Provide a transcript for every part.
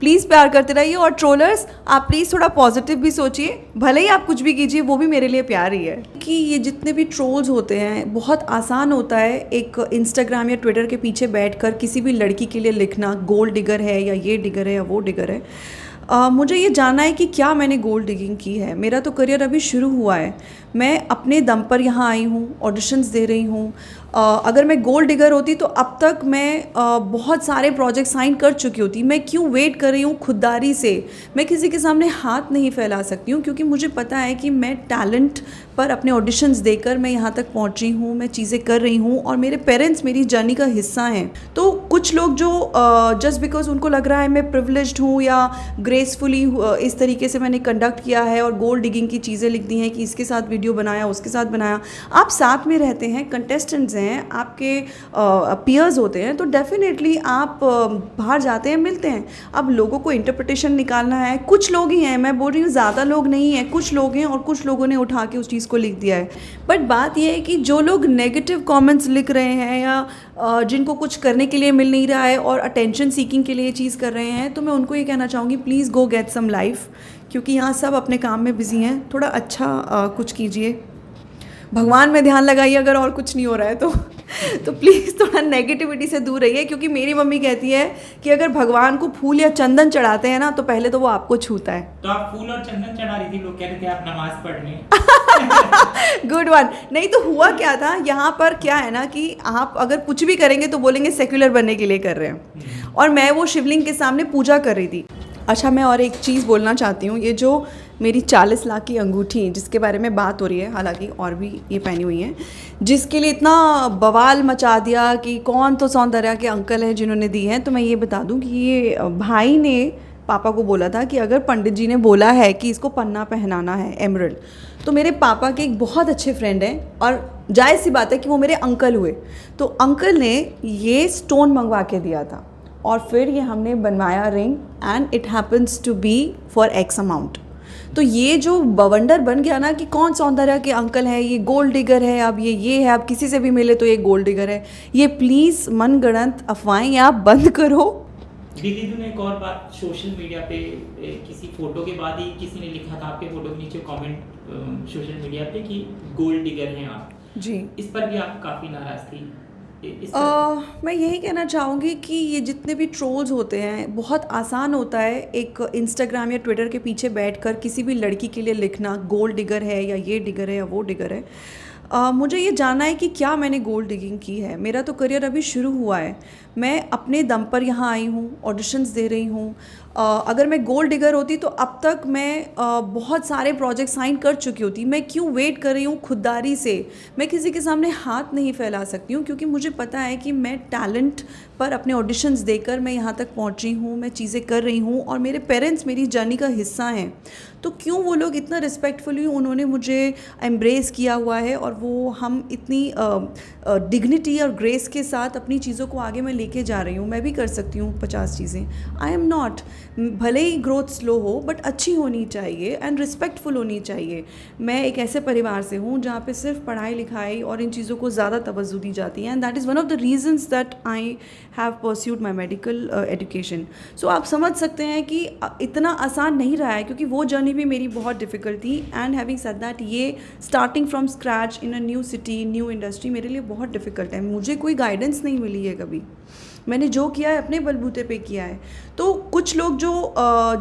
Please प्यार करते रहिए। और ट्रोलर्स, आप प्लीज़ थोड़ा पॉजिटिव भी सोचिए, भले ही आप कुछ भी कीजिए वो भी मेरे लिए प्यार ही है। कि ये जितने भी ट्रोल्स होते हैं, बहुत आसान होता है एक इंस्टाग्राम या ट्विटर के पीछे बैठकर किसी भी लड़की के लिए लिखना, गोल्ड डिगर है या ये डिगर है या वो डिगर है। मुझे ये जानना है कि क्या मैंने गोल्ड डिगिंग की है। मेरा तो करियर अभी शुरू हुआ है, मैं अपने दम पर यहाँ आई हूँ, ऑडिशंस दे रही हूँ। अगर मैं गोल्ड डिगर होती तो अब तक मैं बहुत सारे प्रोजेक्ट साइन कर चुकी होती। मैं क्यों वेट कर रही हूँ खुददारी से? मैं किसी के सामने हाथ नहीं फैला सकती हूँ, क्योंकि मुझे पता है कि मैं टैलेंट पर अपने ऑडिशंस देकर मैं यहाँ तक पहुँची हूँ, मैं चीज़ें कर रही हूँ और मेरे पेरेंट्स मेरी जर्नी का हिस्सा हैं। तो कुछ लोग जो जस्ट बिकॉज उनको लग रहा है मैं प्रिविलेज्ड हूँ या ग्रेसफुली इस तरीके से मैंने कंडक्ट किया है और गोल्ड डिगिंग की चीज़ें लिख दी हैं कि इसके साथ वीडियो बनाया, उसके साथ बनाया। आप साथ में रहते हैं, कंटेस्टेंट्स हैं, आपके पीयर्स होते हैं, तो डेफिनेटली आप बाहर जाते हैं, मिलते हैं। अब लोगों को इंटरप्रिटेशन निकालना है, कुछ लोग ही हैं, मैं बोल रही हूँ ज़्यादा लोग नहीं हैं, कुछ लोग हैं और कुछ लोगों ने उठा के उस चीज़ को लिख दिया है। बट बात यह है कि जो लोग नेगेटिव कमेंट्स लिख रहे हैं या जिनको कुछ करने के लिए मिल नहीं रहा है और अटेंशन सीकिंग के लिए ये चीज़ कर रहे हैं, तो मैं उनको ये कहना चाहूँगी, please go get some life, क्योंकि यहाँ सब अपने काम में बिजी हैं। थोड़ा अच्छा कुछ कीजिए, भगवान में ध्यान लगाइए अगर और कुछ नहीं हो रहा है तो प्लीज़ थोड़ा नेगेटिविटी से दूर रहिए। क्योंकि मेरी मम्मी कहती है कि अगर भगवान को फूल या चंदन चढ़ाते हैं ना, तो पहले तो वो आपको छूता है। तो आप फूल और चंदन चढ़ा रही थी, लोग कह रहे थे आप नमाज पढ़ रही हैं। Good one. नहीं तो हुआ क्या था, यहाँ पर क्या है ना कि आप अगर कुछ भी करेंगे तो बोलेंगे सेक्युलर बनने के लिए कर रहे हैं, और मैं वो शिवलिंग के सामने पूजा कर रही थी। अच्छा, मैं और एक चीज़ बोलना चाहती हूँ, ये जो मेरी 40 लाख की अंगूठी जिसके बारे में बात हो रही है, हालांकि और भी ये पहनी हुई हैं, जिसके लिए इतना बवाल मचा दिया कि कौन तो सौंदर्या के अंकल हैं जिन्होंने दी हैं, तो मैं ये बता दूं कि ये भाई ने पापा को बोला था कि अगर पंडित जी ने बोला है कि इसको पन्ना पहनाना है एमरल्ड, तो मेरे पापा के एक बहुत अच्छे फ्रेंड हैं और जायज़ सी बात है कि वो मेरे अंकल हुए, तो अंकल ने ये स्टोन मंगवा के दिया था और फिर ये हमने बनवाया ring, and it happens to be for X amount. तो ये जो बवंडर बन गया ना कि कौन सौंदर्या के अंकल है, ये गोल्ड डिगर है, अब ये है, अब किसी से भी मिले तो ये गोल्ड डिगर है, ये प्लीज़ मनगढ़ंत अफवाहें आप बंद करो। दीदी ने एक और बात, सोशल मीडिया पे किसी फोटो के बाद ही किसी ने लिखा था आपके फोटो के नीचे कमेंट सोशल मीडिया पे कि गोल्ड डिगर हैं आप जी, इस पर भी आप काफ़ी नाराज़ थी। मैं यही कहना चाहूँगी कि ये जितने भी ट्रोल्स होते हैं, बहुत आसान होता है एक इंस्टाग्राम या ट्विटर के पीछे बैठकर किसी भी लड़की के लिए लिखना, गोल्ड डिगर है या ये डिगर है या वो डिगर है। मुझे ये जानना है कि क्या मैंने गोल्ड डिगिंग की है। मेरा तो करियर अभी शुरू हुआ है, मैं अपने दम पर यहाँ आई हूँ, ऑडिशंस दे रही हूँ। अगर मैं गोल्ड डिगर होती तो अब तक मैं बहुत सारे प्रोजेक्ट साइन कर चुकी होती। मैं क्यों वेट कर रही हूँ खुददारी से? मैं किसी के सामने हाथ नहीं फैला सकती हूँ, क्योंकि मुझे पता है कि मैं टैलेंट पर अपने ऑडिशंस देकर मैं यहाँ तक पहुँची हूँ, मैं चीज़ें कर रही हूँ और मेरे पेरेंट्स मेरी जर्नी का हिस्सा हैं। तो क्यों वो लोग इतना रिस्पेक्टफुली उन्होंने मुझे एम्ब्रेस किया हुआ है और वो हम इतनी डिग्निटी और ग्रेस के साथ अपनी चीज़ों को आगे मैं लेके जा रही हूँ। मैं भी कर सकती हूँ 50 चीज़ें, आई एम नॉट। भले ही ग्रोथ स्लो हो बट अच्छी होनी चाहिए एंड रिस्पेक्टफुल होनी चाहिए। मैं एक ऐसे परिवार से हूँ जहाँ पे सिर्फ पढ़ाई लिखाई और इन चीज़ों को ज़्यादा तवज्जो दी जाती है, and that is one of the reasons that I have pursued my medical education. So आप समझ सकते हैं कि इतना आसान नहीं रहा है, क्योंकि वो जर्नी भी मेरी बहुत डिफ़िकल्ट थी। एंड हैविंग सेड दैट, ये starting from scratch in a new city, new industry मेरे लिए बहुत डिफ़िकल्ट है। मुझे कोई गाइडेंस नहीं मिली है कभी, मैंने जो किया है अपने बलबूते पे किया है। तो कुछ लोग जो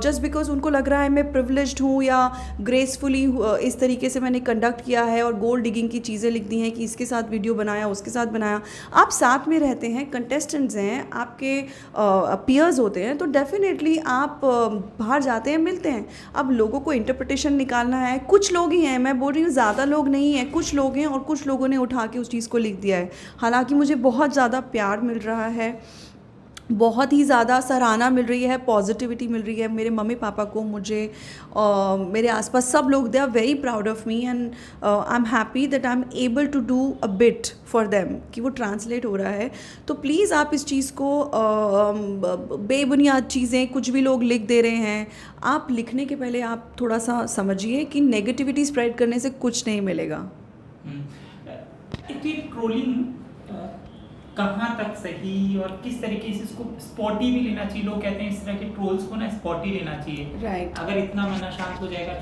जस्ट बिकॉज उनको लग रहा है मैं प्रिविलेज्ड हूँ या ग्रेसफुली इस तरीके से मैंने कंडक्ट किया है और गोल्ड डिगिंग की चीज़ें लिख दी हैं कि इसके साथ वीडियो बनाया, उसके साथ बनाया। आप साथ में रहते हैं, कंटेस्टेंट्स हैं, आपके पीयर्स होते हैं, तो डेफिनेटली आप बाहर जाते हैं, मिलते हैं। अब लोगों को इंटरप्रिटेशन निकालना है, कुछ लोग ही हैं, मैं बोल रही हूँ ज़्यादा लोग नहीं हैं, कुछ लोग हैं और कुछ लोगों ने उठा के उस चीज़ को लिख दिया है। हालांकि मुझे बहुत ज़्यादा प्यार मिल रहा है, बहुत ही ज़्यादा सराहना मिल रही है, पॉजिटिविटी मिल रही है। मेरे मम्मी पापा को, मुझे मेरे आसपास सब लोग, they are very proud of me and I am happy that I am able to do a bit for them, कि वो ट्रांसलेट हो रहा है। तो प्लीज़ आप इस चीज़ को बेबुनियाद चीज़ें कुछ भी लोग लिख दे रहे हैं, आप लिखने के पहले आप थोड़ा सा समझिए कि नेगेटिविटी स्प्रेड करने से कुछ नहीं मिलेगा। इतनी ट्रोलिंग कहाँ तक सही और किस तरीके से इसको स्पॉटी भी लेना चाहिए? लोग कहते हैं इस तरह के ट्रोल्स को ना स्पॉटी लेना चाहिए। राइट। अगर इतना मन अशांत हो जाएगा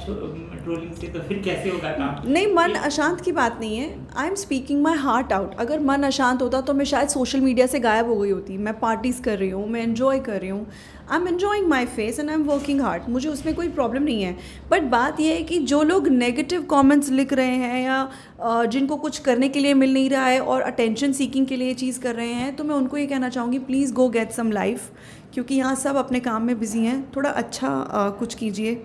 ट्रोलिंग से तो फिर कैसे होगा काम? नहीं, मन अशांत की बात नहीं है। I am speaking my heart out. अगर मन अशांत होता तो मैं शायद सोशल मीडिया से गायब हो गई होती। मैं पार्टीज़ कर रही हूँ, मैं एन्जॉय कर रही हूँ, I am enjoying my face and I am working hard, मुझे उसमें कोई प्रॉब्लम नहीं है। बट बात यह है कि जो लोग नेगेटिव कमेंट्स लिख रहे हैं या जिनको कुछ करने के लिए मिल नहीं रहा है और अटेंशन सीकिंग के लिए ये चीज़ कर रहे हैं, तो मैं उनको ये कहना चाहूँगी, please go get some life, क्योंकि यहाँ सब अपने काम में बिजी हैं। थोड़ा अच्छा कुछ कीजिए,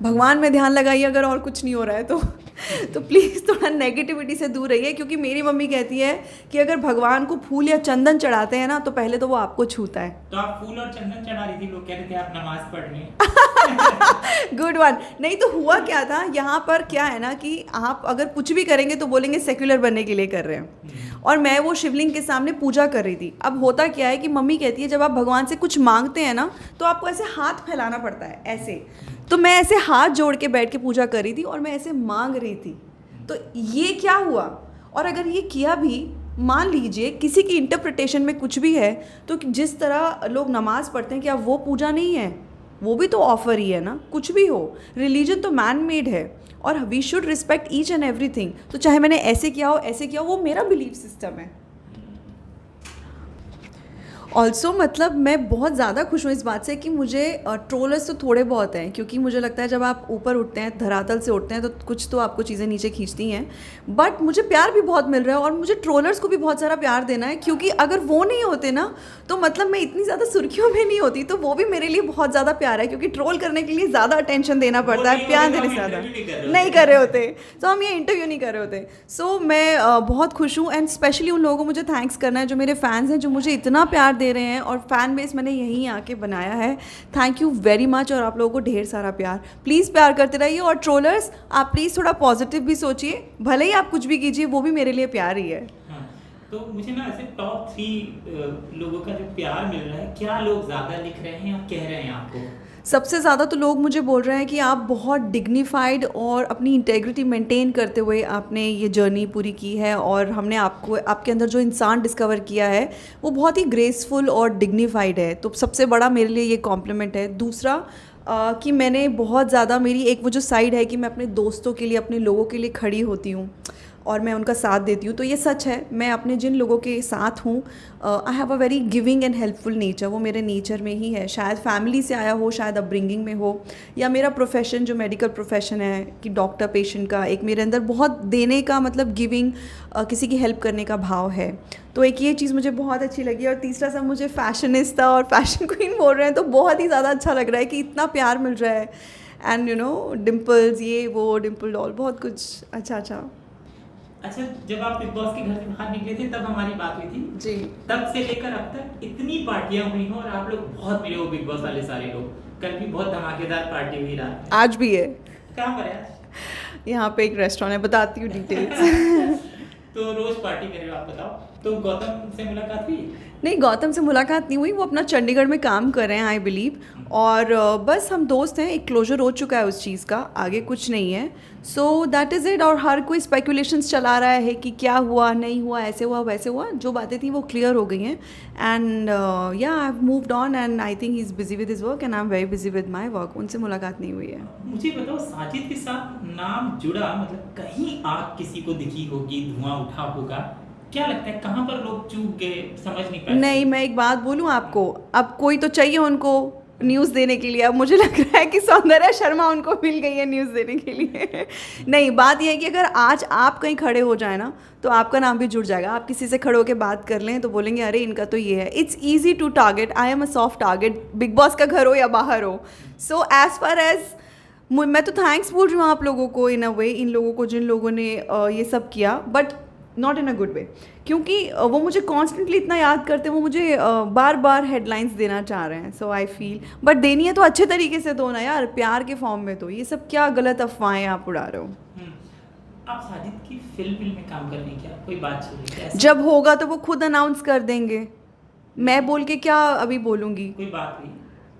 भगवान में ध्यान लगाइए अगर और कुछ नहीं हो रहा है तो प्लीज़ थोड़ा नेगेटिविटी से दूर रहिए। क्योंकि मेरी मम्मी कहती है कि अगर भगवान को फूल या चंदन चढ़ाते हैं ना, तो पहले तो वो आपको छूता है। तो आप फूल और चंदन चढ़ा रही थी, लोग कह रहे थे आप नमाज पढ़ रही हैं। Good one. नहीं तो हुआ क्या था, यहाँ पर क्या है ना कि आप अगर कुछ भी करेंगे तो बोलेंगे सेक्युलर बनने के लिए कर रहे हैं, और मैं वो शिवलिंग के सामने पूजा कर रही थी। अब होता क्या है कि मम्मी कहती है जब आप भगवान से कुछ मांगते हैं ना, तो आपको ऐसे हाथ फैलाना पड़ता है ऐसे। तो मैं ऐसे हाथ जोड़ के बैठ के पूजा कर रही थी और मैं ऐसे मांग रही थी। तो ये क्या हुआ? और अगर ये किया भी, मान लीजिए किसी की इंटरप्रिटेशन में कुछ भी है, तो जिस तरह लोग नमाज पढ़ते हैं, क्या वो पूजा नहीं है? वो भी तो ऑफर ही है ना। कुछ भी हो, रिलीजन तो मैन मेड है और we should respect each and everything. तो चाहे मैंने ऐसे किया हो, ऐसे किया हो, वो मेरा बिलीफ सिस्टम है। ऑल्सो मतलब मैं बहुत ज़्यादा खुश हूँ इस बात से कि मुझे ट्रोलर्स तो थोड़े बहुत हैं, क्योंकि मुझे लगता है जब आप ऊपर उठते हैं, धरातल से उठते हैं, तो कुछ तो आपको चीज़ें नीचे खींचती हैं। बट मुझे प्यार भी बहुत मिल रहा है और मुझे ट्रोलर्स को भी बहुत सारा प्यार देना है, क्योंकि अगर वो नहीं होते ना, तो मतलब मैं इतनी ज़्यादा सुर्खियों में नहीं होती। तो वो भी मेरे लिए बहुत ज़्यादा प्यार है, क्योंकि ट्रोल करने के लिए ज़्यादा अटेंशन देना पड़ता है, प्यार देने से ज़्यादा नहीं कर रहे होते। तो हम ये इंटरव्यू नहीं कर रहे होते। सो मैं बहुत खुश हूँ एंड स्पेशली उन लोगों को मुझे थैंक्स करना है जो मेरे फैंस हैं, जो मुझे इतना प्यार दे रहे हैं, और फैन बेस मैंने यहीं आके बनाया है। थैंक यू वेरी मच, और आप लोगों को ढेर सारा प्यार। प्लीज़ प्यार करते रहिए, और ट्रोलर्स आप प्लीज़ थोड़ा पॉजिटिव भी सोचिए, भले ही आप कुछ भी कीजिए, वो भी मेरे लिए प्यार ही है। हाँ, तो मुझे ना ऐसे टॉप 3 लोगों का जो प्यार मिल रहा है, क्या लोग ज़्यादा लिख रहे हैं या कह रहे हैं आपको? सबसे ज़्यादा तो लोग मुझे बोल रहे हैं कि आप बहुत डिग्निफाइड और अपनी इंटेग्रिटी मेंटेन करते हुए आपने ये जर्नी पूरी की है, और हमने आपको, आपके अंदर जो इंसान डिस्कवर किया है वो बहुत ही ग्रेसफुल और डिग्निफाइड है। तो सबसे बड़ा मेरे लिए ये कॉम्प्लीमेंट है। दूसरा कि मैंने बहुत ज़्यादा, मेरी एक वो जो साइड है कि मैं अपने दोस्तों के लिए, अपने लोगों के लिए खड़ी होती हूँ और मैं उनका साथ देती हूँ। तो ये सच है, मैं अपने जिन लोगों के साथ हूँ, I have a very giving and helpful nature. वो मेरे नेचर में ही है, शायद फैमिली से आया हो, शायद अपब्रिंगिंग में हो, या मेरा प्रोफेशन जो मेडिकल प्रोफेशन है कि डॉक्टर पेशेंट का, एक मेरे अंदर बहुत देने का, मतलब गिविंग, किसी की हेल्प करने का भाव है। तो एक ये चीज़ मुझे बहुत अच्छी लगी। और तीसरा सब, मुझे फैशनिस्ता और फैशन क्वीन बोल रहे हैं, तो बहुत ही ज़्यादा अच्छा लग रहा है कि इतना प्यार मिल रहा है। एंड यू नो, डिम्पल्स, ये वो, डिम्पल डॉल, बहुत कुछ अच्छा। अच्छा, जब आप बिग बॉस के घर से बाहर निकले थे तब हमारी बात हुई थी जी। तब से लेकर अब तक इतनी पार्टियां हुई हो, और आप लोग बहुत मिले हो, बिग बॉस वाले सारे लोग। कल भी बहुत धमाकेदार पार्टी हुई रात में। आज भी है। कहाँ पर है आज? यहाँ पे एक रेस्टोरेंट है, बताती हूँ डिटेल्स। तो रोज पार्टी कर रहे हो आप, बताओ। तो गौतम से मुलाकात हुई? नहीं, गौतम से मुलाकात नहीं हुई, वो अपना चंडीगढ़ में काम कर रहे हैं आई बिलीव, और बस हम दोस्त हैं। एक क्लोजर हो चुका है उस चीज़ का, आगे कुछ नहीं है। So that is it. और हर कोई स्पेकुलेशंस चला रहा है कि क्या हुआ, नहीं हुआ, ऐसे हुआ, वैसे हुआ। जो बातें थी वो क्लियर हो गई हैं, एंड या I have moved on, and I think he is busy with his work and I am very busy with my work. उनसे मुलाकात नहीं हुई है। मुझे बताओ, साजिद के साथ नाम जुड़ा, मतलब कहीं आग किसी को दिखी होगी, धुआं उठा होगा, क्या लगता है कहाँ पर लोग चूक गए, समझ नहीं पाए? नहीं, मैं एक बात बोलूँ आपको, अब कोई तो चाहिए उनको न्यूज़ देने के लिए। अब मुझे लग रहा है कि सौंदर्या शर्मा उनको मिल गई है न्यूज़ देने के लिए। नहीं, बात यह है कि अगर आज आप कहीं खड़े हो जाए ना, तो आपका नाम भी जुड़ जाएगा। आप किसी से खड़े होकर बात कर लें तो बोलेंगे अरे इनका तो ये है। It's easy to target, I am a soft target, Bigg Boss का घर हो या बाहर हो। सो एज़ फार एज, मैं तो थैंक्स बोल रही हूँ आप लोगों को इन अ वे, इन लोगों को जिन लोगों ने ये सब किया, but not in a good way, क्योंकि वो मुझे कॉन्स्टेंटली इतना याद करते हैं, वो मुझे बार बार हेडलाइंस देना चाह रहे हैं। सो आई फील, बट देनी है तो अच्छे तरीके से दो ना यार, प्यार के फॉर्म में। तो ये सब क्या गलत अफवाहें आप उड़ा रहे हो। आप साजिद की फिल्म में काम करने की कोई बात चल रही है? जब होगा तो वो खुद अनाउंस कर देंगे, मैं बोल के क्या अभी बोलूँगी। कोई बात हुई?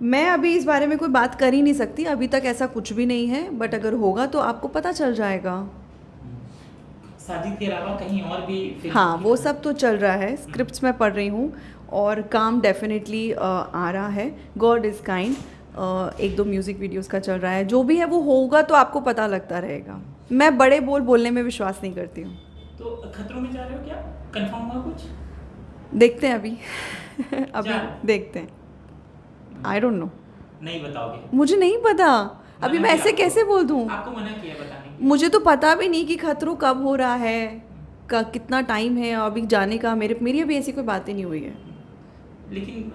मैं अभी इस बारे में कोई बात कर ही नहीं सकती, अभी तक ऐसा कुछ भी नहीं है, बट अगर होगा तो आपको पता चल जाएगा। साजिद के अलावा कहीं और भी फिल्म हाँ की वो खबर? सब तो चल रहा है, स्क्रिप्ट्स मैं पढ़ रही हूँ और काम डेफिनेटली आ रहा है। गॉड इज़ काइंड, एक दो म्यूज़िक वीडियोस का चल रहा है, जो भी है वो होगा तो आपको पता लगता रहेगा। मैं बड़े बोल बोलने में विश्वास नहीं करती हूँ। तो खतरों में जा रहे हो क्या, कंफर्म हुआ कुछ? देखते हैं अभी अभी जा। देखते हैं, आई डोंट नो, नहीं बताओगे? मुझे नहीं पता अभी, मना मैं किया ऐसे आपको? कैसे बोल दूँ। आपको मना किया बताने के? मुझे तो पता भी नहीं कि खतरों कब हो रहा है, का कितना टाइम है अभी जाने का, मेरी अभी ऐसी कोई बातें नहीं हुई है। लेकिन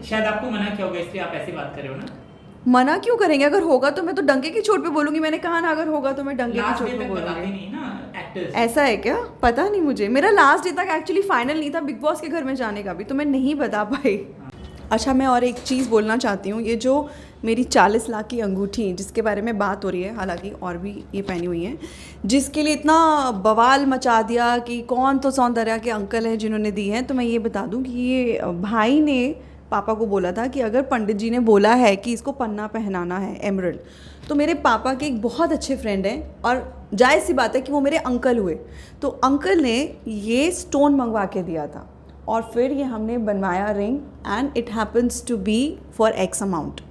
शायद आपको मना किया होगा इसलिए आप ऐसे बात कर रहे हो ना। मना क्यों करेंगे, अगर होगा तो मैं तो डंके की चोट पे बोलूंगी, मैंने कहा ना अगर होगा तो मैं डंके की लास्ट चोट डे पे तक बताते बोलूंगी। नहीं ना एक्टर्स। ऐसा है क्या, पता नहीं मुझे, मेरा लास्ट डे तक एक्चुअली फाइनल नहीं था बिग बॉस के घर में जाने का भी, तो मैं नहीं बता पाई। अच्छा मैं और एक चीज़ बोलना चाहती हूँ, ये जो मेरी 40 लाख की अंगूठी जिसके बारे में बात हो रही है, हालांकि और भी ये पहनी हुई हैं, जिसके लिए इतना बवाल मचा दिया कि कौन तो सौंदर्या के अंकल हैं जिन्होंने दी हैं, तो मैं ये बता दूं कि ये भाई ने पापा को बोला था कि अगर पंडित जी ने बोला है कि इसको पन्ना पहनाना है एमरल्ड, तो मेरे पापा के एक बहुत अच्छे फ्रेंड हैं और जायज़ सी बात है कि वो मेरे अंकल हुए, तो अंकल ने ये स्टोन मंगवा के दिया था और फिर ये हमने बनवाया ring and it happens to be for X amount.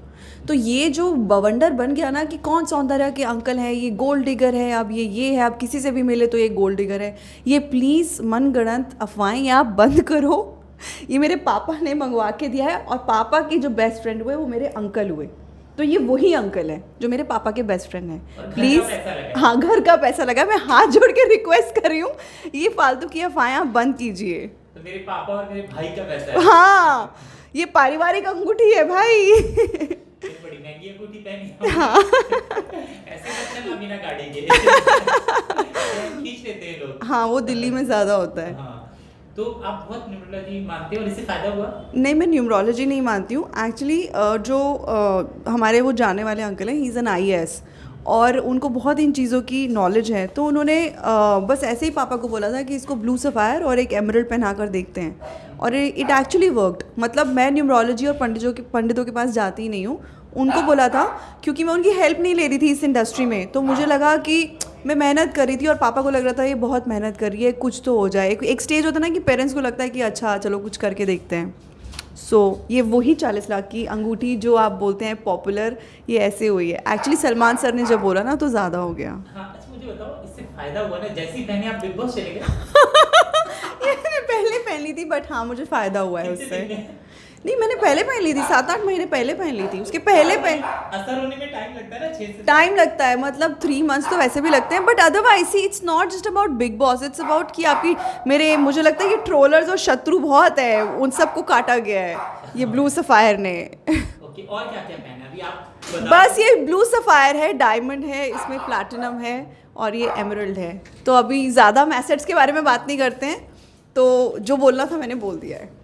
तो ये जो बवंडर बन गया ना कि कौन सौंदर्या के अंकल है, ये गोल्ड डिगर है, अब ये है, अब किसी से भी मिले तो ये गोल्ड डिगर है, ये प्लीज़ मनगढ़ंत अफवाहें आप बंद करो। ये मेरे पापा ने मंगवा के दिया है और पापा की जो बेस्ट फ्रेंड हुए वो मेरे अंकल हुए, तो ये वही अंकल है जो मेरे पापा के बेस्ट फ्रेंड हैं। और घर का प्लीज़ पैसा लगा है। हाँ घर का पैसा लगा, मैं हाथ जोड़ के रिक्वेस्ट कर रही हूँ, ये फालतू की अफवाहें आप बंद कीजिए। तो मेरे पापा और मेरे भाई का पैसा है। हाँ ये पारिवारिक अंगूठी है भाई। ये बड़ी महंगी अंगूठी पहनी है। हाँ ऐसे बच्चे ना बिना गाड़ी के खींच लेते हैं लोग। हाँ वो दिल्ली में ज़्यादा होता है। हाँ तो आप बहुत न्यूमरोलॉजी मानते हो और इससे फायदा हुआ? नहीं मैं न्यूमरोलॉजी नहीं मानती हूँ एक्चुअली। जो हमारे वो जाने वाले अंकल हैं, ही इज़ एन IAS और उनको बहुत इन चीज़ों की नॉलेज है, तो उन्होंने बस ऐसे ही पापा को बोला था कि इसको ब्लू सफ़ायर और एक एमरल्ड पहना कर देखते हैं और इट एक्चुअली वर्कड। मतलब मैं न्यूमरोलॉजी और पंडितों के पास जाती ही नहीं हूँ, उनको बोला था क्योंकि मैं उनकी हेल्प नहीं ले रही थी इस इंडस्ट्री में, तो मुझे लगा कि मैं मेहनत कर रही थी और पापा को लग रहा था ये बहुत मेहनत कर रही है, कुछ तो हो जाए। एक स्टेज होता है ना कि पेरेंट्स को लगता है कि अच्छा चलो कुछ करके देखते हैं। सो ये वही 40 लाख की अंगूठी जो आप बोलते हैं पॉपुलर, ये ऐसे हुई है। एक्चुअली सलमान सर ने जब बोला ना तो ज़्यादा हो गया। हाँ अच्छा मुझे बताओ इससे फायदा हुआ ना, जैसी पहने आप बिग बॉस चले गए? ये मैंने पहले पहन ली थी बट हाँ मुझे फ़ायदा हुआ है कितने उससे। दिन में? नहीं मैंने पहले पहन ली थी, 7-8 महीने पहले पहन ली थी, उसके पहले पहन असर होने में टाइम लगता है ना, 6 से टाइम लगता है, मतलब 3 मंथ्स तो वैसे भी लगते हैं, but otherwise see it's not just about big boss, it's about कि आपकी मुझे लगता है कि ट्रोलर्स और शत्रु बहुत है, उन सबको काटा गया है ये ब्लू सफ़ायर ने। ओके और क्या क्या पहना अभी आप बताओ। बस ये ब्लू सफ़ायर है, डायमंड है, इसमें प्लैटिनम है और ये एमरल्ड है। तो अभी ज़्यादा हम एसेट्स के बारे में बात नहीं करते हैं, तो जो बोलना था मैंने बोल दिया है।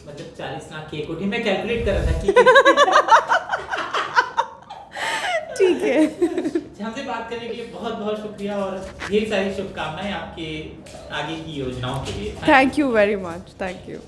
मतलब 40 लाख की एक कोठी मैं कैलकुलेट कर रहा था कि ठीक है। हमसे बात करने के लिए बहुत बहुत शुक्रिया और ढेर सारी शुभकामनाएं आपके आगे की योजनाओं के लिए। Thank you very much, thank you.